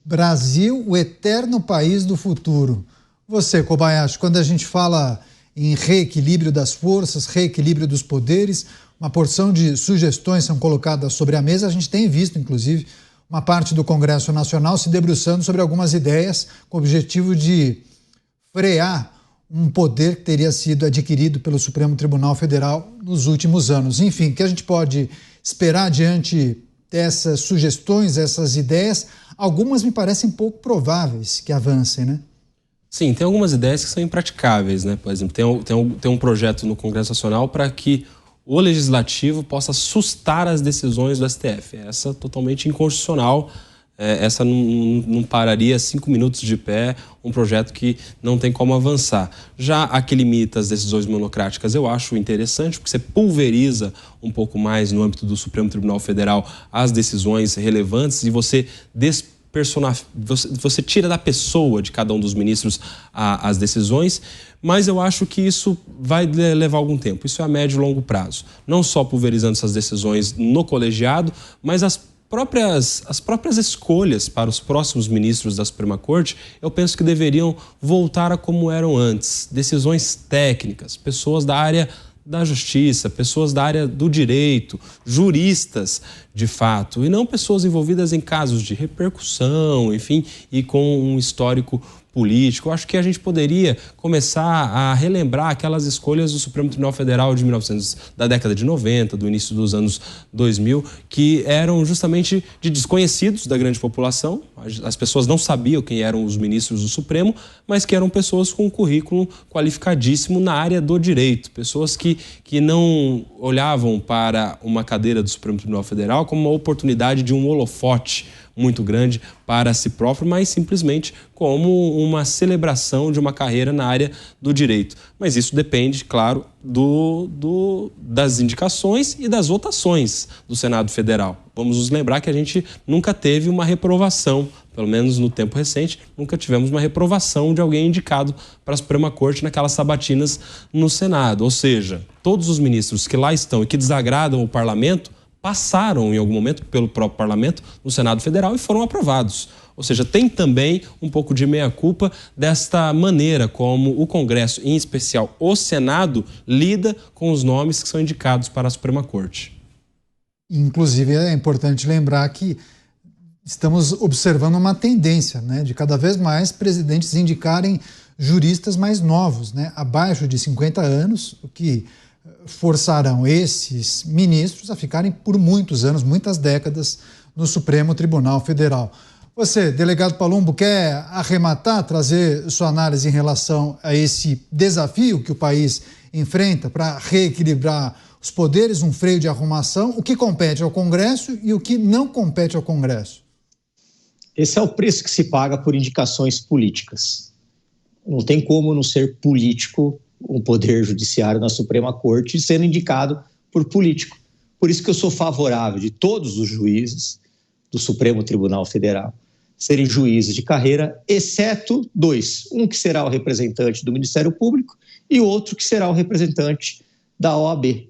Brasil, o eterno país do futuro. Você, Kobayashi, quando a gente fala em reequilíbrio das forças, reequilíbrio dos poderes, uma porção de sugestões são colocadas sobre a mesa. A gente tem visto, inclusive, uma parte do Congresso Nacional se debruçando sobre algumas ideias com o objetivo de frear um poder que teria sido adquirido pelo Supremo Tribunal Federal nos últimos anos. Enfim, o que a gente pode esperar diante dessas sugestões, essas ideias? Algumas me parecem pouco prováveis que avancem, né? Sim, tem algumas ideias que são impraticáveis, né? Por exemplo, tem um projeto no Congresso Nacional para que o Legislativo possa sustar as decisões do STF. Essa é totalmente inconstitucional. Essa não pararia 5 minutos de pé, um projeto que não tem como avançar. Já a que limita as decisões monocráticas eu acho interessante, porque você pulveriza um pouco mais no âmbito do Supremo Tribunal Federal as decisões relevantes e você você tira da pessoa de cada um dos ministros as decisões, mas eu acho que isso vai levar algum tempo. Isso é a médio e longo prazo. Não só pulverizando essas decisões no colegiado, mas as próprias escolhas para os próximos ministros da Suprema Corte, eu penso que deveriam voltar a como eram antes. Decisões técnicas, pessoas da área da justiça, pessoas da área do direito, juristas de fato, e não pessoas envolvidas em casos de repercussão, enfim, e com um histórico político. Eu acho que a gente poderia começar a relembrar aquelas escolhas do Supremo Tribunal Federal da década de 90, do início dos anos 2000, que eram justamente de desconhecidos da grande população. As pessoas não sabiam quem eram os ministros do Supremo, mas que eram pessoas com um currículo qualificadíssimo na área do direito, pessoas que não olhavam para uma cadeira do Supremo Tribunal Federal como uma oportunidade de um holofote muito grande para si próprio, mas simplesmente como uma celebração de uma carreira na área do direito. Mas isso depende, claro, das indicações e das votações do Senado Federal. Vamos nos lembrar que a gente nunca teve uma reprovação, pelo menos no tempo recente, nunca tivemos uma reprovação de alguém indicado para a Suprema Corte naquelas sabatinas no Senado. Ou seja, todos os ministros que lá estão e que desagradam o parlamento passaram em algum momento pelo próprio parlamento no Senado Federal e foram aprovados. Ou seja, tem também um pouco de meia-culpa desta maneira como o Congresso, em especial o Senado, lida com os nomes que são indicados para a Suprema Corte. Inclusive, é importante lembrar que estamos observando uma tendência, né, de cada vez mais presidentes indicarem juristas mais novos, né, abaixo de 50 anos, o que forçarão esses ministros a ficarem por muitos anos, muitas décadas, no Supremo Tribunal Federal. Você, delegado Palumbo, quer arrematar, trazer sua análise em relação a esse desafio que o país enfrenta para reequilibrar os poderes, um freio de arrumação, o que compete ao Congresso e o que não compete ao Congresso? Esse é o preço que se paga por indicações políticas. Não tem como não ser político um poder judiciário na Suprema Corte sendo indicado por político. Por isso que eu sou favorável de todos os juízes do Supremo Tribunal Federal serem juízes de carreira, exceto 2. Um que será o representante do Ministério Público e outro que será o representante da OAB.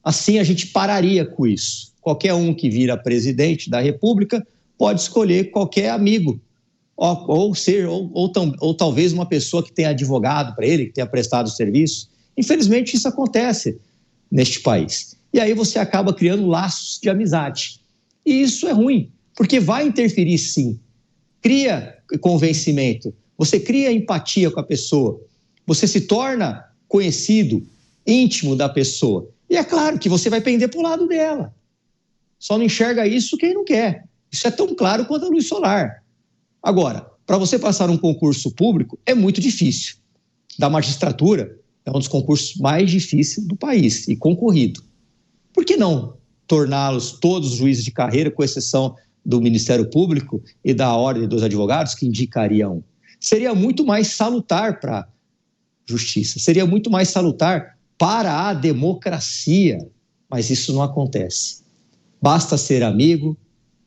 Assim a gente pararia com isso. Qualquer um que vira presidente da República pode escolher qualquer amigo, ou talvez uma pessoa que tenha advogado para ele, que tenha prestado serviço. Infelizmente, isso acontece neste país. E aí você acaba criando laços de amizade. E isso é ruim, porque vai interferir sim. Cria convencimento, você cria empatia com a pessoa, você se torna conhecido, íntimo da pessoa. E é claro que você vai pender para o lado dela. Só não enxerga isso quem não quer. Isso é tão claro quanto a luz solar. Agora, para você passar um concurso público é muito difícil. Da magistratura é um dos concursos mais difíceis do país e concorrido. Por que não torná-los todos juízes de carreira, com exceção do Ministério Público e da Ordem dos Advogados, que indicariam? Seria muito mais salutar para a justiça, seria muito mais salutar para a democracia, mas isso não acontece. Basta ser amigo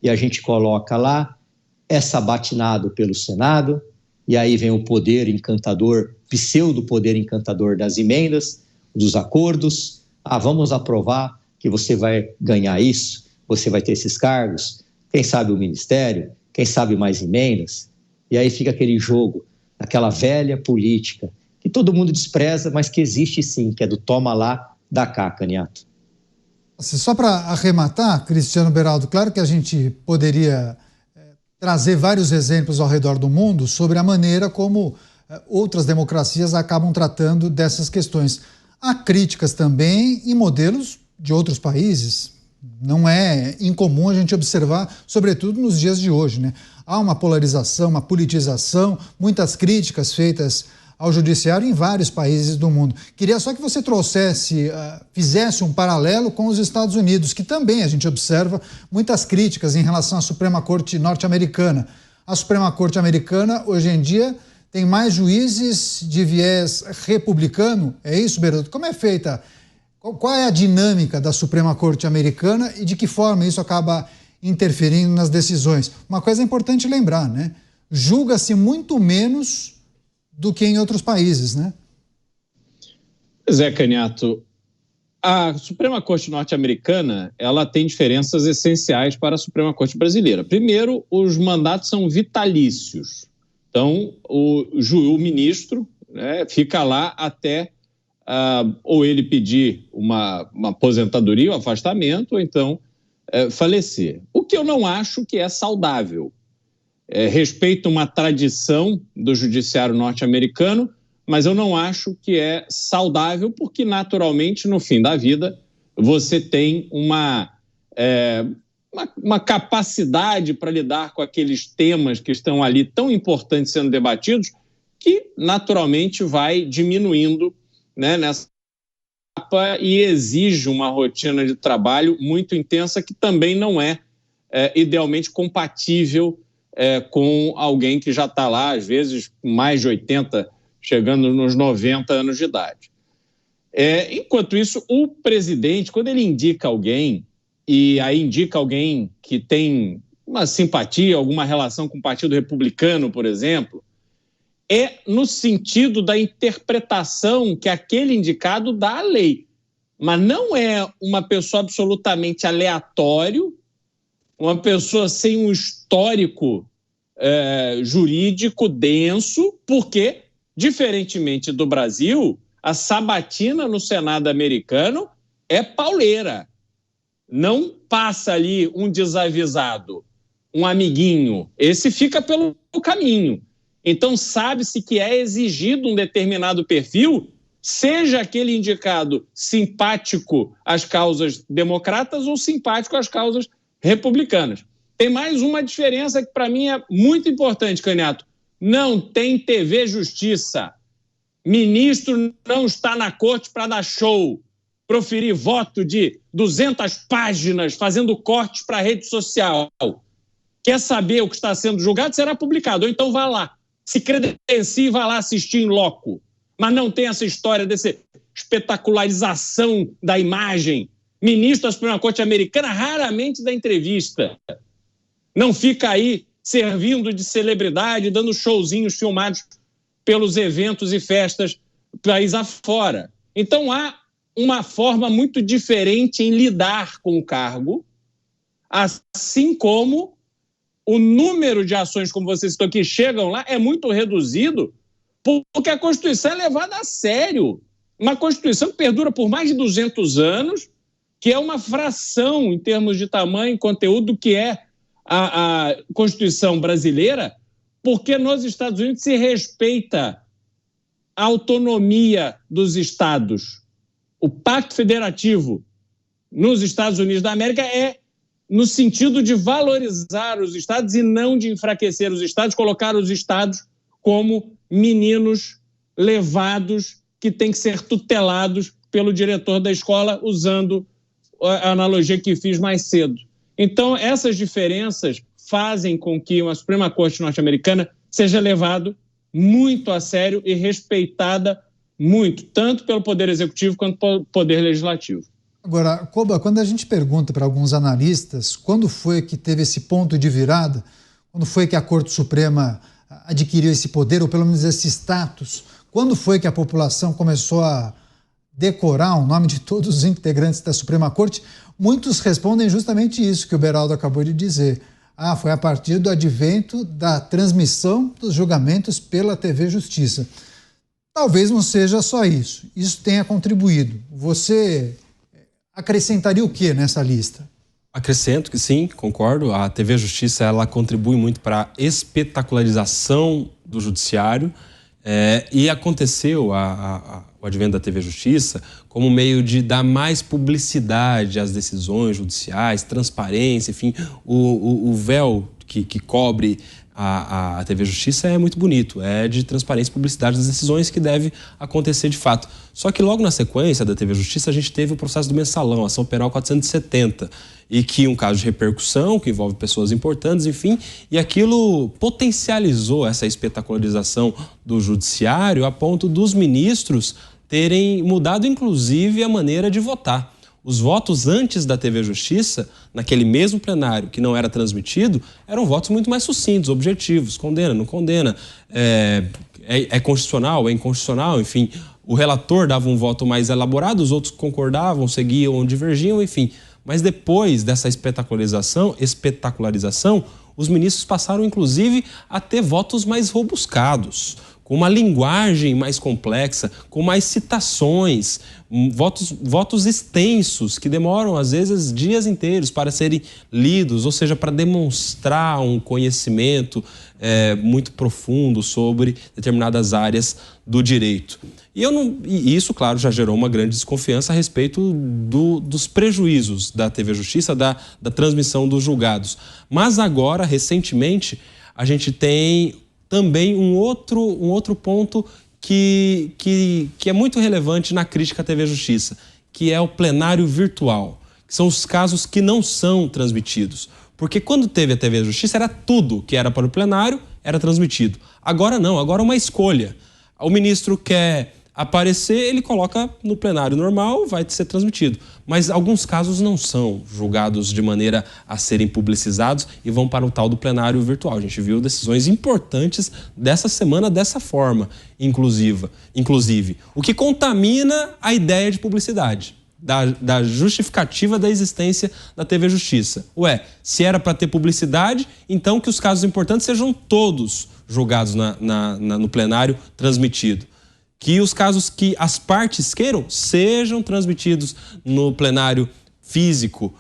e a gente coloca lá, é sabatinado pelo Senado, e aí vem o poder encantador, pseudo-poder encantador das emendas, dos acordos. Vamos aprovar que você vai ganhar isso, você vai ter esses cargos, quem sabe o ministério, quem sabe mais emendas, e aí fica aquele jogo, aquela velha política, que todo mundo despreza, mas que existe sim, que é do toma lá, dá cá, Caniato. Só para arrematar, Cristiano Beraldo, claro que a gente poderia trazer vários exemplos ao redor do mundo sobre a maneira como outras democracias acabam tratando dessas questões. Há críticas também em modelos de outros países. Não é incomum a gente observar, sobretudo nos dias de hoje, né? Há uma polarização, uma politização, muitas críticas feitas ao judiciário em vários países do mundo. Queria só que você fizesse um paralelo com os Estados Unidos, que também a gente observa muitas críticas em relação à Suprema Corte norte-americana. A Suprema Corte americana, hoje em dia, tem mais juízes de viés republicano. É isso, Beraldo? Como é feita? Qual é a dinâmica da Suprema Corte americana e de que forma isso acaba interferindo nas decisões? Uma coisa importante lembrar, né? Julga-se muito menos do que em outros países, né? Pois é, Caniato. A Suprema Corte norte-americana, ela tem diferenças essenciais para a Suprema Corte brasileira. Primeiro, os mandatos são vitalícios. Então, o ministro, né, fica lá até ou ele pedir uma aposentadoria, um afastamento, ou então falecer. O que eu não acho que é saudável. Respeito uma tradição do judiciário norte-americano, mas eu não acho que é saudável, porque naturalmente, no fim da vida, você tem uma capacidade para lidar com aqueles temas que estão ali tão importantes sendo debatidos, que naturalmente vai diminuindo, né, nessa etapa e exige uma rotina de trabalho muito intensa, que também não é idealmente compatível com alguém que já está lá, às vezes, com mais de 80, chegando nos 90 anos de idade. Enquanto isso, o presidente, quando ele indica alguém, e aí indica alguém que tem uma simpatia, alguma relação com o Partido Republicano, por exemplo, é no sentido da interpretação que aquele indicado dá à lei. Mas não é uma pessoa absolutamente aleatório, uma pessoa sem um histórico jurídico denso, porque, diferentemente do Brasil, a sabatina no Senado americano é pauleira. Não passa ali um desavisado, um amiguinho. Esse fica pelo caminho. Então, sabe-se que é exigido um determinado perfil, seja aquele indicado simpático às causas democratas ou simpático às causas republicanas. Tem mais uma diferença que, para mim, é muito importante, Caniato. Não tem TV Justiça. Ministro não está na corte para dar show, proferir voto de 200 páginas, fazendo cortes para a rede social. Quer saber o que está sendo julgado? Será publicado. Ou então vá lá, se credencie e vá lá assistir em loco. Mas não tem essa história dessa espetacularização da imagem. Ministro da Suprema Corte americana raramente dá entrevista. Não fica aí servindo de celebridade, dando showzinhos filmados pelos eventos e festas país afora. Então há uma forma muito diferente em lidar com o cargo, assim como o número de ações, como você citou, que chegam lá é muito reduzido, porque a Constituição é levada a sério. Uma Constituição que perdura por mais de 200 anos, que é uma fração em termos de tamanho e conteúdo do que é a Constituição brasileira, porque nos Estados Unidos se respeita a autonomia dos estados. O Pacto Federativo nos Estados Unidos da América é no sentido de valorizar os estados e não de enfraquecer os estados, colocar os estados como meninos levados que têm que ser tutelados pelo diretor da escola, usando a analogia que fiz mais cedo. Então, essas diferenças fazem com que uma Suprema Corte norte-americana seja levado muito a sério e respeitada muito, tanto pelo Poder Executivo quanto pelo Poder Legislativo. Agora, Koba, quando a gente pergunta para alguns analistas quando foi que teve esse ponto de virada, quando foi que a Corte Suprema adquiriu esse poder, ou pelo menos esse status, quando foi que a população começou a decorar o nome de todos os integrantes da Suprema Corte, muitos respondem justamente isso que o Beraldo acabou de dizer. foi a partir do advento da transmissão dos julgamentos pela TV Justiça. Talvez não seja só isso. Isso tenha contribuído. Você acrescentaria o que nessa lista? Acrescento que sim, concordo. A TV Justiça ela contribui muito para a espetacularização do judiciário e aconteceu o advento da TV Justiça como meio de dar mais publicidade às decisões judiciais, transparência, enfim, o véu que cobre a TV Justiça é muito bonito, é de transparência e publicidade das decisões que deve acontecer de fato. Só que logo na sequência da TV Justiça a gente teve o processo do mensalão, a ação penal 470, e que um caso de repercussão, que envolve pessoas importantes, enfim, e aquilo potencializou essa espetacularização do judiciário a ponto dos ministros terem mudado inclusive a maneira de votar. Os votos antes da TV Justiça, naquele mesmo plenário que não era transmitido, eram votos muito mais sucintos, objetivos, condena, não condena, é constitucional, é inconstitucional, enfim. O relator dava um voto mais elaborado, os outros concordavam, seguiam ou divergiam, enfim. Mas depois dessa espetacularização, os ministros passaram inclusive a ter votos mais robuscados, com uma linguagem mais complexa, com mais citações, votos extensos, que demoram, às vezes, dias inteiros para serem lidos, ou seja, para demonstrar um conhecimento muito profundo sobre determinadas áreas do direito. E isso, claro, já gerou uma grande desconfiança a respeito dos prejuízos da TV Justiça, da transmissão dos julgados. Mas agora, recentemente, a gente tem também um outro ponto que é muito relevante na crítica à TV Justiça, que é o plenário virtual, que são os casos que não são transmitidos. Porque quando teve a TV Justiça, era tudo que era para o plenário, era transmitido. Agora não, agora é uma escolha. O ministro quer aparecer, ele coloca no plenário normal, vai ser transmitido. Mas alguns casos não são julgados de maneira a serem publicizados e vão para o tal do plenário virtual. A gente viu decisões importantes dessa semana dessa forma, inclusive. O que contamina a ideia de publicidade, da justificativa da existência da TV Justiça. Se era para ter publicidade, então que os casos importantes sejam todos julgados no plenário transmitido. Que os casos que as partes queiram sejam transmitidos no plenário físico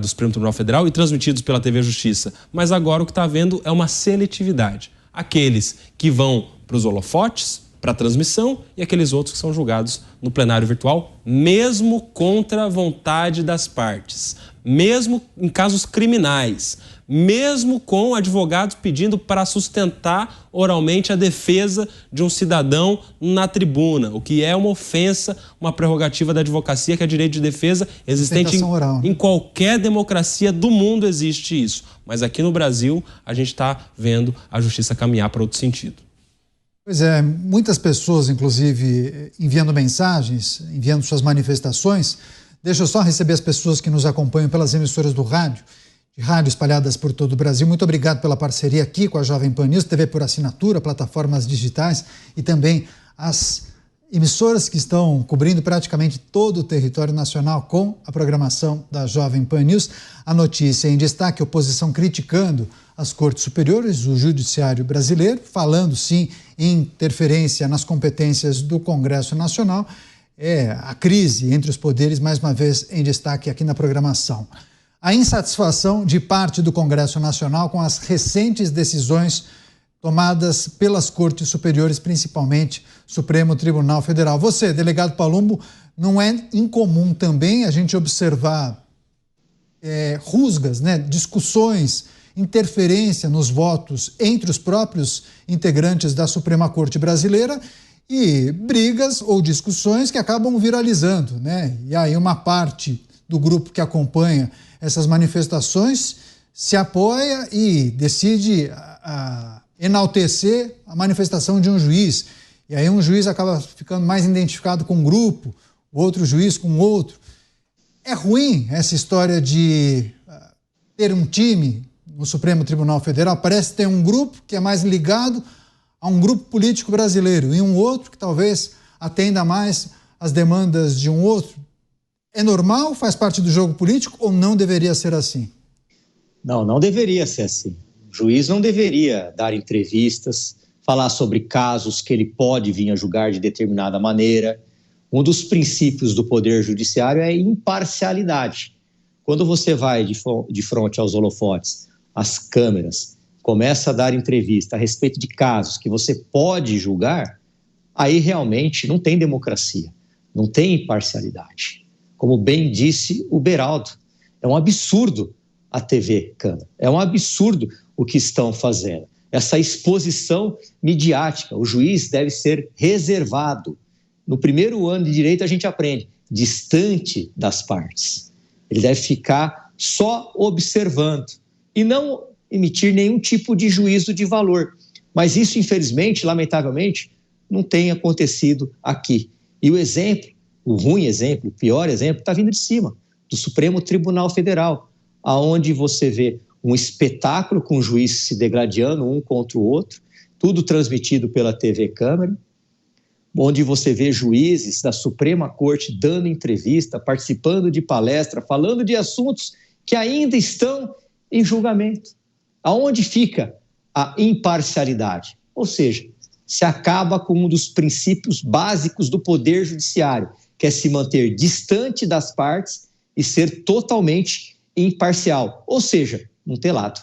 do Supremo Tribunal Federal e transmitidos pela TV Justiça. Mas agora o que está havendo é uma seletividade. Aqueles que vão para os holofotes, para a transmissão, e aqueles outros que são julgados no plenário virtual, mesmo contra a vontade das partes, mesmo em casos criminais, mesmo com advogados pedindo para sustentar oralmente a defesa de um cidadão na tribuna, o que é uma ofensa, uma prerrogativa da advocacia, que é direito de defesa existente em qualquer democracia do mundo existe isso. Mas aqui no Brasil, a gente está vendo a justiça caminhar para outro sentido. Pois é, muitas pessoas, inclusive, enviando mensagens, enviando suas manifestações. Deixa eu só receber as pessoas que nos acompanham pelas emissoras do rádio, de rádio espalhadas por todo o Brasil. Muito obrigado pela parceria aqui com a Jovem Pan News, TV por assinatura, plataformas digitais e também as emissoras que estão cobrindo praticamente todo o território nacional com a programação da Jovem Pan News. A notícia em destaque: oposição criticando as cortes superiores, o judiciário brasileiro, falando sim em interferência nas competências do Congresso Nacional. A crise entre os poderes, mais uma vez em destaque aqui na programação. A insatisfação de parte do Congresso Nacional com as recentes decisões tomadas pelas cortes superiores, principalmente Supremo Tribunal Federal. Você, delegado Palumbo, não é incomum também a gente observar rusgas, discussões, interferência nos votos entre os próprios integrantes da Suprema Corte Brasileira e brigas ou discussões que acabam viralizando, E aí uma parte do grupo que acompanha essas manifestações se apoia e decide enaltecer a manifestação de um juiz. E aí um juiz acaba ficando mais identificado com um grupo, o outro juiz com outro. É ruim essa história de ter um time no Supremo Tribunal Federal. Parece ter um grupo que é mais ligado a um grupo político brasileiro e um outro que talvez atenda mais às demandas de um outro. É normal? Faz parte do jogo político ou não deveria ser assim? Não deveria ser assim. O juiz não deveria dar entrevistas, falar sobre casos que ele pode vir a julgar de determinada maneira. Um dos princípios do Poder Judiciário é a imparcialidade. Quando você vai de frente aos holofotes, às câmeras, começa a dar entrevista a respeito de casos que você pode julgar, aí realmente não tem democracia, não tem imparcialidade. Como bem disse o Beraldo, é um absurdo a TV Câmara, é um absurdo o que estão fazendo. Essa exposição midiática, o juiz deve ser reservado. No primeiro ano de direito a gente aprende, distante das partes. Ele deve ficar só observando e não emitir nenhum tipo de juízo de valor. Mas isso, infelizmente, lamentavelmente, não tem acontecido aqui. E o exemplo, o ruim exemplo, o pior exemplo, está vindo de cima, do Supremo Tribunal Federal, aonde você vê um espetáculo com o juiz se degladiando um contra o outro, tudo transmitido pela TV Câmara, onde você vê juízes da Suprema Corte dando entrevista, participando de palestra, falando de assuntos que ainda estão em julgamento. Aonde fica a imparcialidade? Ou seja, se acaba com um dos princípios básicos do Poder Judiciário, que é se manter distante das partes e ser totalmente imparcial, ou seja, não ter lado.